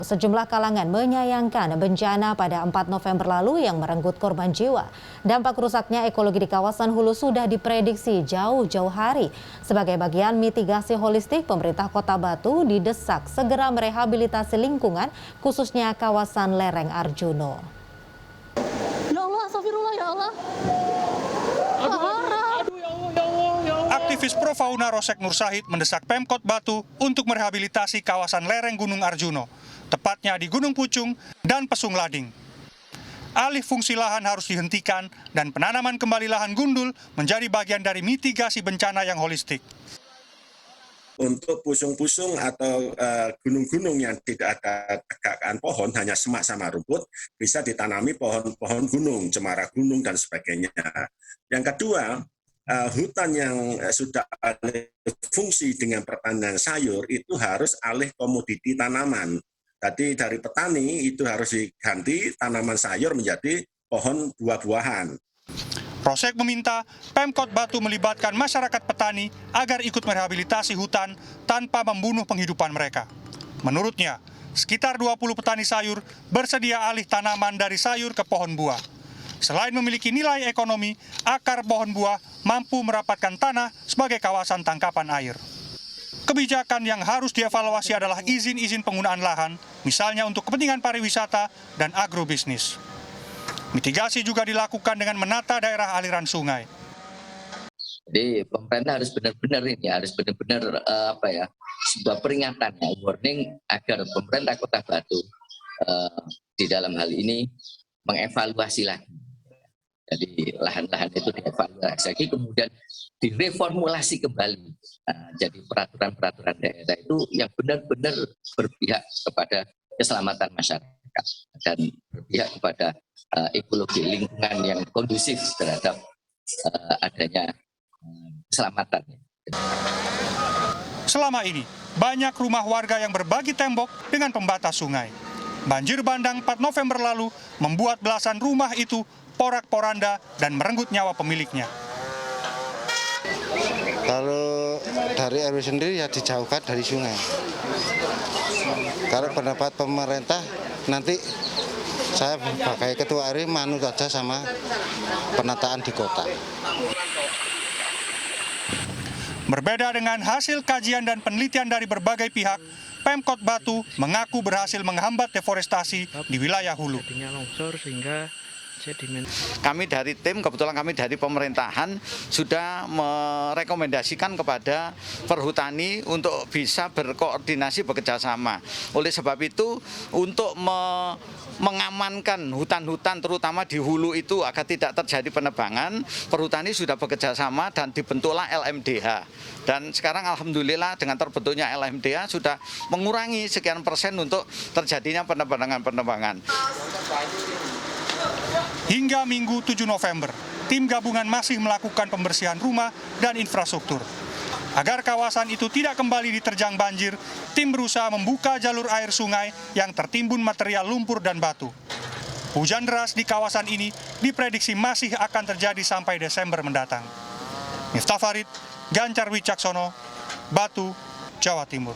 Sejumlah kalangan menyayangkan bencana pada 4 November lalu yang merenggut korban jiwa. Dampak rusaknya ekologi di kawasan hulu sudah diprediksi jauh-jauh hari. Sebagai bagian mitigasi holistik, pemerintah Kota Batu didesak segera merehabilitasi lingkungan, khususnya kawasan lereng Arjuno. Ya Allah, astagfirullah ya Allah. Aktivis pro fauna Rosek Nur Syahid mendesak Pemkot Batu untuk merehabilitasi kawasan lereng Gunung Arjuno, tepatnya di Gunung Pucung dan Pesung Lading. Alih fungsi lahan harus dihentikan dan penanaman kembali lahan gundul menjadi bagian dari mitigasi bencana yang holistik. Untuk pusung-pusung atau gunung-gunung yang tidak ada tegakan pohon, hanya semak sama rumput, bisa ditanami pohon-pohon gunung, cemara gunung, dan sebagainya. Yang kedua, hutan yang sudah alih fungsi dengan pertanian sayur itu harus alih komoditi tanaman. Tadi dari petani itu harus diganti tanaman sayur menjadi pohon buah-buahan. Rosek meminta Pemkot Batu melibatkan masyarakat petani agar ikut merehabilitasi hutan tanpa membunuh penghidupan mereka. Menurutnya, sekitar 20 petani sayur bersedia alih tanaman dari sayur ke pohon buah. Selain memiliki nilai ekonomi, akar pohon buah mampu merapatkan tanah sebagai kawasan tangkapan air. Kebijakan yang harus dievaluasi adalah izin-izin penggunaan lahan, misalnya untuk kepentingan pariwisata dan agrobisnis. Mitigasi juga dilakukan dengan menata daerah aliran sungai. Jadi pemerintah harus benar-benar sebuah peringatan, warning agar pemerintah Kota Batu di dalam hal ini mengevaluasi lagi. Jadi lahan-lahan itu dievaluasi lagi, kemudian direformulasi kembali. Jadi peraturan-peraturan daerah itu yang benar-benar berpihak kepada keselamatan masyarakat dan berpihak kepada ekologi lingkungan yang kondusif terhadap adanya keselamatan. Selama ini, banyak rumah warga yang berbagi tembok dengan pembatas sungai. Banjir bandang 4 November lalu membuat belasan rumah itu porak-poranda dan merenggut nyawa pemiliknya. Kalau dari RW sendiri ya dijauhkan dari sungai. Kalau pendapat pemerintah nanti saya sebagai ketua RW manut saja sama penataan di kota. Berbeda dengan hasil kajian dan penelitian dari berbagai pihak, Pemkot Batu mengaku berhasil menghambat deforestasi di wilayah hulu. Kami dari tim, kebetulan kami dari pemerintahan sudah merekomendasikan kepada perhutani untuk bisa berkoordinasi bekerjasama. Oleh sebab itu, untuk mengamankan hutan-hutan terutama di hulu itu agar tidak terjadi penebangan, perhutani sudah bekerjasama dan dibentuklah LMDH. Dan sekarang alhamdulillah dengan terbentuknya LMDH sudah mengurangi sekian persen untuk terjadinya penebangan-penebangan. Hingga Minggu 7 November, tim gabungan masih melakukan pembersihan rumah dan infrastruktur. Agar kawasan itu tidak kembali diterjang banjir, tim berusaha membuka jalur air sungai yang tertimbun material lumpur dan batu. Hujan deras di kawasan ini diprediksi masih akan terjadi sampai Desember mendatang. Miftah Farid, Gancar Wicaksono, Batu, Jawa Timur.